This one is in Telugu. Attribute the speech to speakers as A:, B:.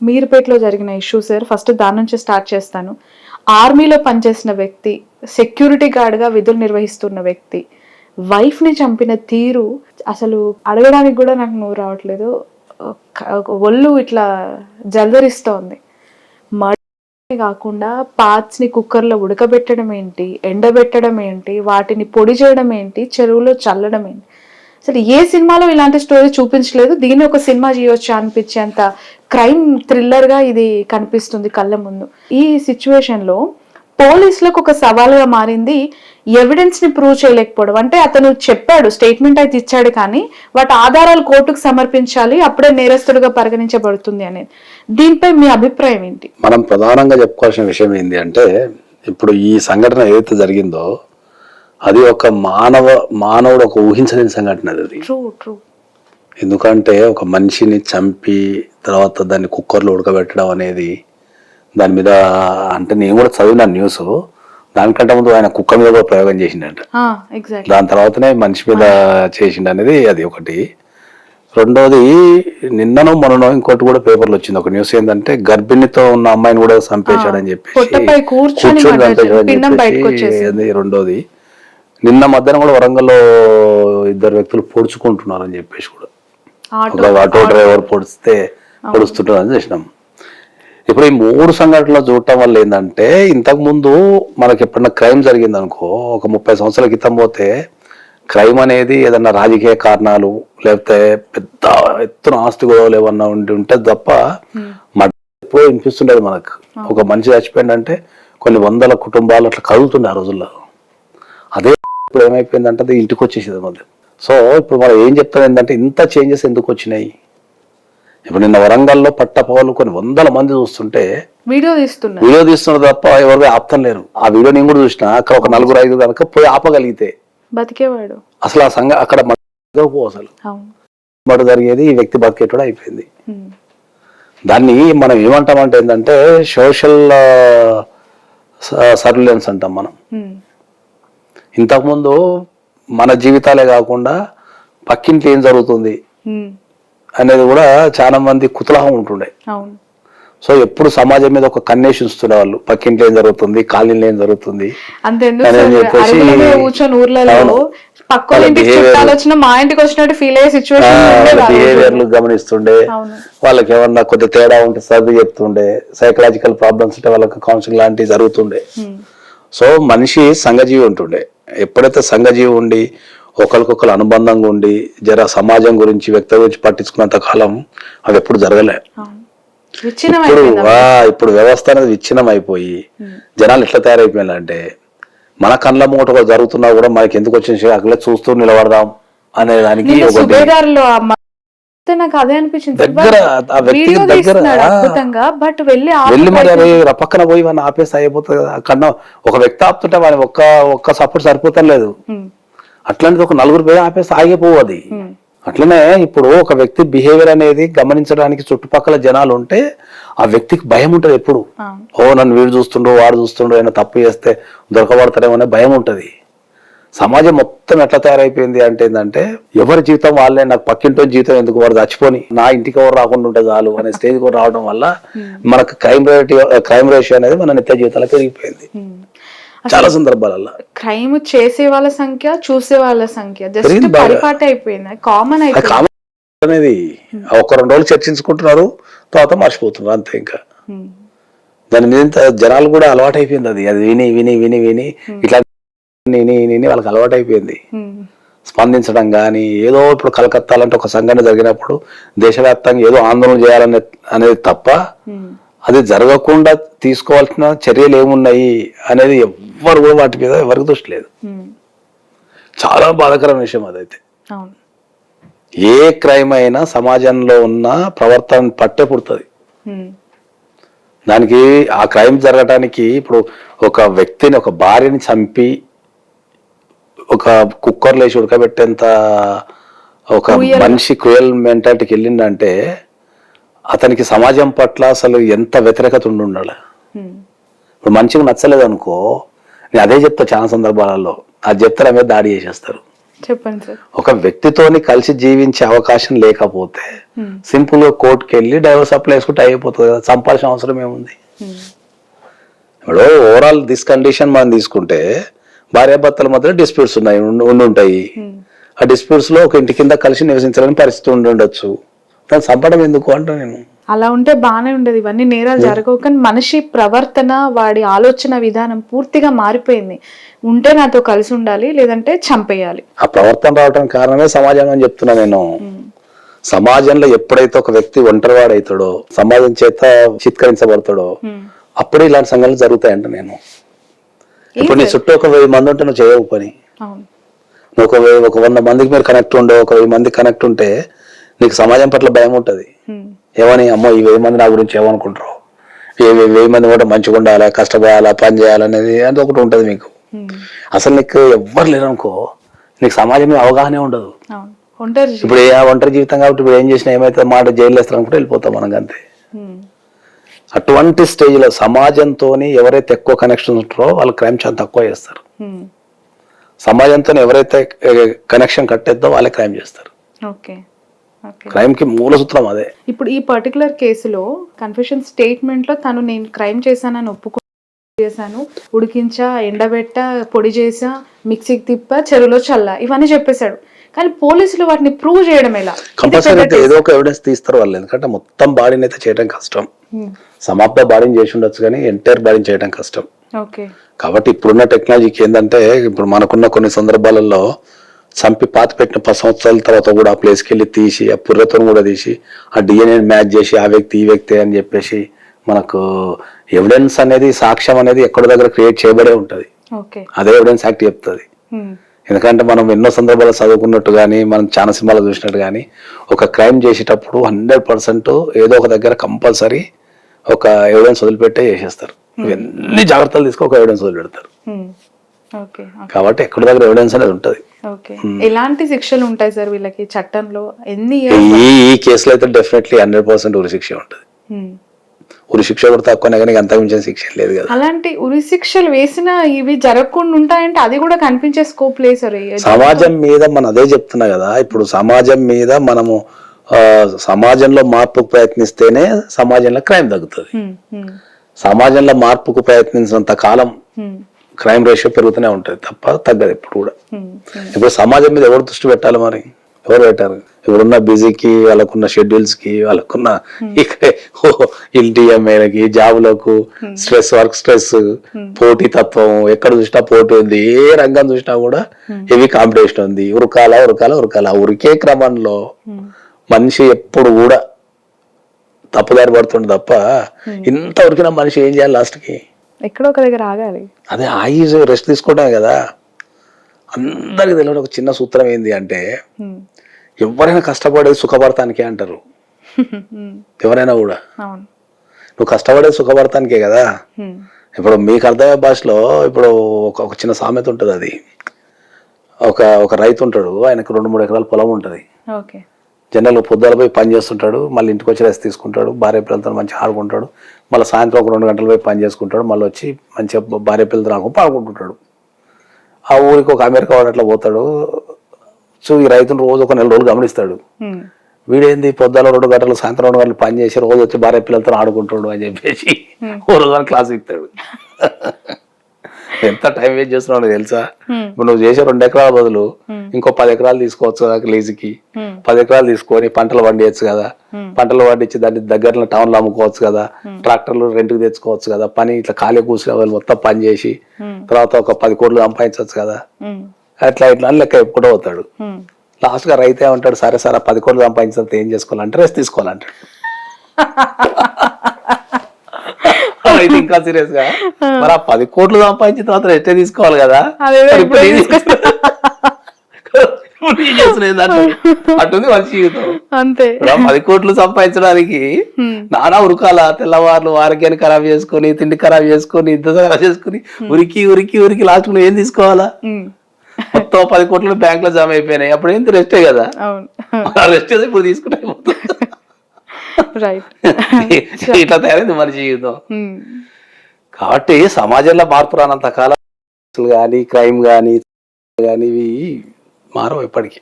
A: మీర్పేటలో జరిగిన ఇష్యూ సార్. ఫస్ట్ దాని నుంచి స్టార్ట్ చేస్తాను. ఆర్మీలో పనిచేసిన వ్యక్తి, సెక్యూరిటీ గార్డ్గా విధులు నిర్వహిస్తున్న వ్యక్తి వైఫ్ని చంపిన తీరు అసలు అడగడానికి కూడా నాకు నోరు రావట్లేదు. ఒళ్ళు ఇట్లా జల్దరిస్తోంది. మర్డర్ కాకుండా పార్ట్స్ని కుక్కర్లో ఉడకబెట్టడం ఏంటి, ఎండబెట్టడం ఏంటి, వాటిని పొడి చేయడం ఏంటి, చెరువులో చల్లడం ఏంటి, అసలు ఏ సినిమాలో ఇలాంటి స్టోరీ చూపించలేదు. దీన్ని ఒక సినిమా చేయొచ్చు అనిపించేంత క్రైమ్ థ్రిల్లర్గా ఇది కనిపిస్తుంది కళ్ళ ముందు. ఈ సిచ్యువేషన్లో పోలీసులకు ఒక సవాల్గా మారింది ఎవిడెన్స్ని ప్రూవ్ చేయలేకపోవడం. అంటే అతను చెప్పాడు, స్టేట్మెంట్ అయితే ఇచ్చాడు, కానీ వాటి ఆధారాలు కోర్టుకు సమర్పించాలి, అప్పుడే నేరస్తుడిగా పరిగణించబడుతుంది అనేది. దీనిపై మీ అభిప్రాయం ఏంటి?
B: మనం ప్రధానంగా చెప్పుకోవాల్సిన విషయం ఏంటి అంటే, ఇప్పుడు ఈ సంఘటన ఏదైతే జరిగిందో అది ఒక మానవుడు ఒక ఊహించలేని సంఘటన అది. ఎందుకంటే ఒక మనిషిని చంపి తర్వాత దాన్ని కుక్కర్లో ఉడకబెట్టడం అనేది, దాని మీద అంటే నేను కూడా చదివిన న్యూస్, దానికంటే ముందు ఆయన కుక్క మీద కూడా ప్రయోగం చేసిండంట, దాని తర్వాతనే మనిషి మీద చేసిండు అనేది అది ఒకటి. రెండోది, నిన్ననో మొన్ననో ఇంకోటి కూడా పేపర్లో వచ్చింది ఒక న్యూస్, ఏంటంటే గర్భిణితో ఉన్న అమ్మాయిని కూడా చంపేశాడని చెప్పేసి, కూర్చొని చంపేశాడని చెప్పేసి. రెండోది, నిన్న మధ్యాహ్నం కూడా వరంగల్లో 2 వ్యక్తులు పొడుచుకుంటున్నారని చెప్పేసి కూడా, ఒక ఆటో డ్రైవర్ పొడుస్తుంటారని చేసినాం. ఇప్పుడు ఈ 3 సంఘటనలు చూడటం వల్ల ఏంటంటే, ఇంతకు ముందు మనకి ఎప్పుడన్నా క్రైమ్ జరిగింది అనుకో, ఒక 30 సంవత్సరాల క్రితం పోతే క్రైమ్ అనేది ఏదన్నా రాజకీయ కారణాలు లేకపోతే పెద్ద ఎత్తున ఆస్తి గొడవలు ఏమన్నా ఉంటే తప్ప ఎప్పుడో వినిపిస్తుండేది మనకు. ఒక మనిషి చచ్చిపోయిందంటే కొన్ని వందల కుటుంబాలు అట్లా కదులుతుండే ఆ రోజుల్లో. అదే ఇప్పుడు ఏమైపోయిందంటే అది ఇంటికి వచ్చేసేది మధ్య. సో ఇప్పుడు మనం ఏం చెప్తాం ఏంటంటే, ఇంత చేంజెస్ ఎందుకు వచ్చినాయి? ఇప్పుడు నిన్న వరంగల్లో పట్టపగలు కొన్ని వందల మంది చూస్తుంటే వీడియో తీస్తున్నారు తప్ప ఎవరు ఆపుతం లేరు. ఆ వీడియో నేను కూడా చూసిన. అక్కడ ఒక 4-5 కనుక పోయి ఆపగలిగితే బతికేవాడు. అసలు ఆ సంఘ అక్కడ అసలు మటు జరిగేది, ఈ వ్యక్తి బతికేటోడు అయిపోయింది. దాన్ని మనం ఏమంటామంటే ఏంటంటే సోషల్ సర్విలెన్స్ అంటాం మనం. ఇంతకుముందు మన జీవితాలే కాకుండా పక్కింట్లో ఏం జరుగుతుంది అనేది కూడా చాలా మంది కుతూహలం ఉంటుండే. సో ఎప్పుడు సమాజం మీద ఒక కన్నేసి ఉంచుతుండే వాళ్ళు, పక్కింట్లో ఏం జరుగుతుంది, కాలనీలో ఏం జరుగుతుంది అని చెప్పేసి బిహేవియర్లు గమనిస్తుండే. వాళ్ళకి ఏమన్నా కొద్ది తేడా ఉంటే సర్ది చెప్తుండే, సైకలాజికల్ ప్రాబ్లమ్స్ ఉంటే వాళ్ళకి కౌన్సిలింగ్ లాంటివి జరుగుతుండే. సో మనిషి సంఘజీవి ఉంటుండే. ఎప్పుడైతే సంఘజీవి ఉండి ఒకరికొకరు అనుబంధంగా ఉండి జర సమాజం గురించి వ్యక్తి గురించి పట్టించుకున్నంత కాలం అవి ఎప్పుడు జరగలే. ఇప్పుడు వ్యవస్థ అనేది విచ్ఛిన్నం అయిపోయి జనాలు ఎట్లా తయారైపోయిందంటే, మన కళ్ళ మూట కూడా జరుగుతున్నా కూడా మనకి ఎందుకు వచ్చిన అక్కడ చూస్తూ నిలబడదాం అనే దానికి దగ్గర ఆ వ్యక్తికి దగ్గర వెళ్ళి మరి అవి పక్కన పోయి వాడిని ఆపేసి అయిపోతుంది కదా. కన్నా ఒక వ్యక్తి ఆపుతుంటే వాడి ఒక్క సపోర్ట్ సరిపోతాం లేదు. అట్లాంటిది ఒక 4 పేరు ఆపేసి ఆగిపోవు అది. అట్లనే ఇప్పుడు ఒక వ్యక్తి బిహేవియర్ అనేది గమనించడానికి చుట్టుపక్కల జనాలు ఉంటే ఆ వ్యక్తికి భయం ఉంటది ఎప్పుడు. నన్ను వీడు చూస్తుండ్రు, వాడు చూస్తుండ్రు, అయినా తప్పు చేస్తే దొరకబడతారేమో అనే భయం ఉంటది. సమాజం మొత్తం ఎట్లా తయారైపోయింది అంటే ఏంటంటే, ఎవరి జీవితం వాళ్ళే, నాకు పక్కింటో జీవితం ఎందుకు, వాడు చచ్చిపోని నా ఇంటికి ఎవరు రాకుండా ఉంటే చాలు అనే స్టేజ్ కూడా రావడం వల్ల మనకు క్రైమ్ రేషియో అనేది మన నిత్య జీవితాలకు పెరిగిపోయింది. చాలా సందర్భాలలో
A: క్రైమ్ చేసే వాళ్ళ సంఖ్య, చూసే వాళ్ళ సంఖ్య అయిపోయింది, కామన్
B: అనేది. 1-2 రోజులు చర్చించుకుంటున్నారు, తర్వాత మర్చిపోతున్నారు అంతే. ఇంకా దాని మీద జనాలు కూడా అలవాటు అయిపోయింది. అది విని విని విని విని ఇట్లా వాళ్ళకి అలవాటు అయిపోయింది స్పందించడం. కానీ ఏదో ఇప్పుడు కలకత్తాలంటే ఒక సంఘటన జరిగినప్పుడు దేశవ్యాప్తంగా ఏదో ఆందోళన చేయాలనే అనేది తప్ప అది జరగకుండా తీసుకోవాల్సిన చర్యలు ఏమున్నాయి అనేది ఎవ్వరు కూడా వాటి మీద ఎవరికి దృష్టి లేదు. చాలా బాధాకరమైన విషయం అదైతే. ఏ క్రైమ్ అయినా సమాజంలో ఉన్న ప్రవర్తన పట్టే పుడుతుంది. దానికి ఆ క్రైమ్ జరగటానికి ఇప్పుడు ఒక వ్యక్తిని, ఒక భార్యని చంపి ఒక కుక్కర్లో వేసి ఉడకబెట్టేంత ఒక మనిషి క్రూయల్ మెంటాలిటీకి వెళ్ళిందంటే అతనికి సమాజం పట్ల అసలు ఎంత వ్యతిరేకత ఉండాలి. ఇప్పుడు మనిషికి నచ్చలేదు అనుకో, నేను అదే చెప్తా చాలా సందర్భాలలో, అది చెప్తే మీద దాడి చేసేస్తారు.
A: చెప్పండి సార్.
B: ఒక వ్యక్తితోని కలిసి జీవించే అవకాశం లేకపోతే సింపుల్ గా కోర్టుకి వెళ్ళి డైవర్స్ అప్లై చేసుకుంటే అయిపోతుంది కదా, చంపాల్సిన అవసరం ఏముంది. ఇప్పుడు ఓవరాల్ దిస్ కండిషన్ మనం తీసుకుంటే భార్యాభర్తల మధ్య డిస్ప్యూట్స్ ఉన్నాయి ఉంటాయి. ఆ డిస్ప్యూట్స్ లో ఒక ఇంటి కింద కలిసి నివసించాలని పరిస్థితి ఉండొచ్చు. దాన్ని చంపడం ఎందుకు అంటా నేను.
A: అలా ఉంటే బాగానే ఉండదు, ఇవన్నీ నేరాలు జరగవు. కానీ మనిషి ప్రవర్తన, వాడి ఆలోచన విధానం పూర్తిగా మారిపోయింది. ఉంటే నాతో కలిసి ఉండాలి, లేదంటే చంపేయాలి.
B: ఆ ప్రవర్తన రావడానికి కారణమే సమాజం అని చెప్తున్నా నేను. సమాజంలో ఎప్పుడైతే ఒక వ్యక్తి ఒంటరివాడైతాడో, సమాజం చేత చిత్కరించబడతాడో, అప్పుడే ఇలాంటి సంఘటనలు జరుగుతాయంట. నేను ఇప్పుడు నీ చుట్టూ ఒక 1000 మంది ఉంటే నువ్వు చేయవు పని. నువ్వు ఒక 100 మందికి మీరు కనెక్ట్ ఉండవు, ఒక 1000 మంది కనెక్ట్ ఉంటే నీకు సమాజం పట్ల భయం ఉంటది. ఏమని, అమ్మో ఈ 1000 మంది నా గురించి ఏమనుకుంటారు, 1000 మంది కూడా మంచిగా ఉండాలా, కష్టపడాలా, పని చేయాలనేది అది ఒకటి ఉంటది మీకు. అసలు నీకు ఎవ్వరు లేరనుకో, నీకు సమాజం మీద అవగాహనే ఉండదు. ఇప్పుడు ఒంటరి జీవితం కాబట్టి ఇప్పుడు ఏం చేసినా ఏమైతే మాట జైలు వేస్తారు అనుకుంటే వెళ్ళిపోతాం మనకు అంతే. అటువంటి స్టేజ్ లో సమాజంతో ఎవరైతే ఎక్కువ కనెక్షన్ ఉంటారో వాళ్ళు క్రైమ్ చాలా తక్కువ చేస్తారు. సమాజంతో ఎవరైతే కనెక్షన్ కట్టేద్దో వాళ్ళే క్రైమ్ చేస్తారు. క్రైమ్ కి మూల సూత్రం అదే.
A: ఇప్పుడు ఈ పర్టికులర్ కేసులో కన్ఫెషన్ స్టేట్మెంట్ లో తను నేను క్రైమ్ చేశానని చేశాను, ఉడికించా, ఎండబెట్ట, పొడి చేసా, మిక్సీకి తిప్ప, చెరువులో చల్లా, ఇవన్నీ చెప్పేశాడు. కానీ పోలీసులు వాటిని ప్రూవ్ చేయడం ఎలా?
B: కంపల్సరీ ఏదో ఒక ఎవిడెన్స్ తీస్తారు వాళ్ళు. ఎందుకంటే మొత్తం బాడీని అయితే చేయడం కష్టం. సమాప్త బాడీని చేసి ఉండొచ్చు కానీ ఎంటైర్ బాడీని చేయడం కష్టం. కాబట్టి ఇప్పుడున్న టెక్నాలజీకి ఏంటంటే, ఇప్పుడు మనకున్న కొన్ని సందర్భాలలో చంపి పాతి పెట్టిన 10 సంవత్సరాల తర్వాత కూడా ఆ ప్లేస్కి వెళ్ళి తీసి ఆ పుర్రతో కూడా తీసి ఆ డిఎన్ఏ మ్యాచ్ చేసి ఆ వ్యక్తి ఈ వ్యక్తి అని చెప్పేసి మనకు ఎవిడెన్స్ అనేది, సాక్ష్యం అనేది ఎక్కడో దగ్గర క్రియేట్ చేయబడే ఉంటది. అదే ఎవిడెన్స్ యాక్ట్ చెప్తుంది. ఎందుకంటే మనం ఎన్నో సందర్భాలు చదువుకున్నట్టు కానీ, మనం చాలా సినిమాలు చూసినట్టు కానీ, ఒక క్రైమ్ చేసేటప్పుడు 100% ఏదో ఒక దగ్గర కంపల్సరీ ఒక ఎవిడెన్స్ వదిలిపెట్టే చేసేస్తారు. ఎన్ని జాగ్రత్తలు తీసుకో ఒక ఎవిడెన్స్ వదిలిపెడతారు. కాబట్టి ఎక్కడ దగ్గర ఎవిడెన్స్ అనేది ఉంటది.
A: ఎలాంటి శిక్షలు ఉంటాయి సార్ వీళ్ళకి చట్టంలో?
B: ఈ కేసులో అయితే డెఫినెట్లీ 100% ఉరి శిక్ష ఉంటది. ఉరి శిక్ష కూడా తక్కువనే కానీ అంత మించిన శిక్ష లేదు కదా.
A: అలాంటి ఉరి శిక్షలు వేసినా ఇవి జరగకుండా ఉంటాయంటే అది కూడా కనిపించే స్కోప్ లేదు సార్.
B: సమాజం మీద మనం అదే చెప్తున్నా కదా. ఇప్పుడు సమాజం మీద మనము సమాజంలో మార్పుకు ప్రయత్నిస్తేనే సమాజంలో క్రైమ్ తగ్గుతుంది. సమాజంలో మార్పుకు ప్రయత్నించినంత కాలం క్రైమ్ రేషియో పెరుగుతూనే ఉంటది తప్ప తగ్గదు ఎప్పుడు కూడా. ఇప్పుడు సమాజం మీద ఎవరు దృష్టి పెట్టాలి మరి? ఎవరు పెట్టారు? ఇప్పుడున్న బిజీకి, వాళ్ళకున్న షెడ్యూల్స్ కి, వాళ్ళకున్న ఇంటిఎంఐలకి, జాబులకు, స్ట్రెస్, వర్క్ స్ట్రెస్, పోటీ తత్వం, ఎక్కడ చూసినా పోటీ ఉంది. ఏ రంగం చూసినా కూడా హెవీ కాంపిటీషన్ ఉంది. ఉరకాల ఉరికే క్రమంలో మనిషి ఎప్పుడు కూడా తప్పుదారి పడుతుంది తప్ప ఇంత ఉరికిన మనిషి ఏం చేయాలి లాస్ట్కి?
A: ఎక్కడో ఒక దగ్గర ఆగాలి.
B: అదే ఆగి రెస్ట్ తీసుకోవటమే కదా. అందరికి తెలియని ఒక చిన్న సూత్రం ఏంది అంటే, ఎవరైనా కష్టపడేది సుఖపడటానికే అంటారు. ఎవరైనా కూడా నువ్వు కష్టపడేది సుఖపడటానికే కదా. ఇప్పుడు మీకు అర్థమయ్యే భాషలో ఇప్పుడు ఒక చిన్న సామెత ఉంటుంది. అది ఒక రైతు ఉంటాడు, ఆయనకు 2-3 ఎకరాల పొలం ఉంటుంది. జనరల్ పొద్దుల పోయి పని చేస్తుంటాడు, మళ్ళీ ఇంటికి వచ్చి రెస్ట్ తీసుకుంటాడు, భార్య పిల్లలతో మంచిగా ఆడుకుంటాడు, మళ్ళీ సాయంత్రం ఒక 2 గంటలు పోయి పని చేసుకుంటాడు, మళ్ళీ వచ్చి మంచిగా భార్య పిల్లలతో ఆడుకుంటూ ఆడుకుంటుంటాడు. ఆ ఊరికి ఒక అమెరికా వాడు అట్లా పోతాడు. సో ఈ రైతును రోజు ఒక 4 రోజులు గమనిస్తాడు. వీడేంది పొద్దుల 2 గంటలు, సాయంత్రం 2 గంటలు పని చేసి రోజు వచ్చి భార్య పిల్లలతో ఆడుకుంటాడు అని చెప్పేసి ఓ రోజు క్లాస్ ఇస్తాడు. ఎంత టైం వేస్ట్ చేస్తున్నావు తెలుసా? ఇప్పుడు నువ్వు చేసే 2 ఎకరాల బదులు ఇంకో 10 ఎకరాలు తీసుకోవచ్చు కదా లీజుకి. 10 ఎకరాలు తీసుకొని పంటలు పండియచ్చు కదా. పంటలు పండించి దాన్ని దగ్గరలో టౌన్ లో అమ్ముకోవచ్చు కదా. ట్రాక్టర్లు రెంట్కి తెచ్చుకోవచ్చు కదా. పని ఇట్లా ఖాళీ కూర్చునే వాళ్ళు మొత్తం పని చేసి తర్వాత ఒక 10 కోట్లు సంపాదించవచ్చు కదా. అట్లా ఇట్లా అని లెక్క చెప్పుకుంటూ పోతాడు. లాస్ట్ గా రైతే ఉంటాడు, సరే 10 కోట్లు సంపాదించినంత ఏం చేసుకోవాలంటే రెస్ట్ తీసుకోవాలంటాడు. అయితే ఇంకా సీరియస్ గా మరి ఆ 10 కోట్లు సంపాదించిన తర్వాత రెస్టే తీసుకోవాలి కదా. అటుంది మనిషి జీవితం అంతే. 10 కోట్లు సంపాదించడానికి నానా ఉరకాల, తెల్లవారులు ఆరోగ్యాన్ని ఖరాబ్ చేసుకుని, తిండి ఖరాబ్ చేసుకుని, ఇద్దరు ఖరాబ్ చేసుకుని, ఉరికి లాస్ట్ నువ్వు ఏం తీసుకోవాలా? మొత్తం 10 కోట్లు బ్యాంక్ లో జమ అయిపోయినాయి. అప్పుడు ఏంటి రెస్టే కదా. రెస్ట్ ఇప్పుడు తీసుకుంటే ఇట్లా తయారైంది మన జీవితం. కాబట్టి సమాజంలో మార్పు రానంత కాలం కానీ క్రైమ్ కానీ ఇవి మారవు ఇప్పటికీ.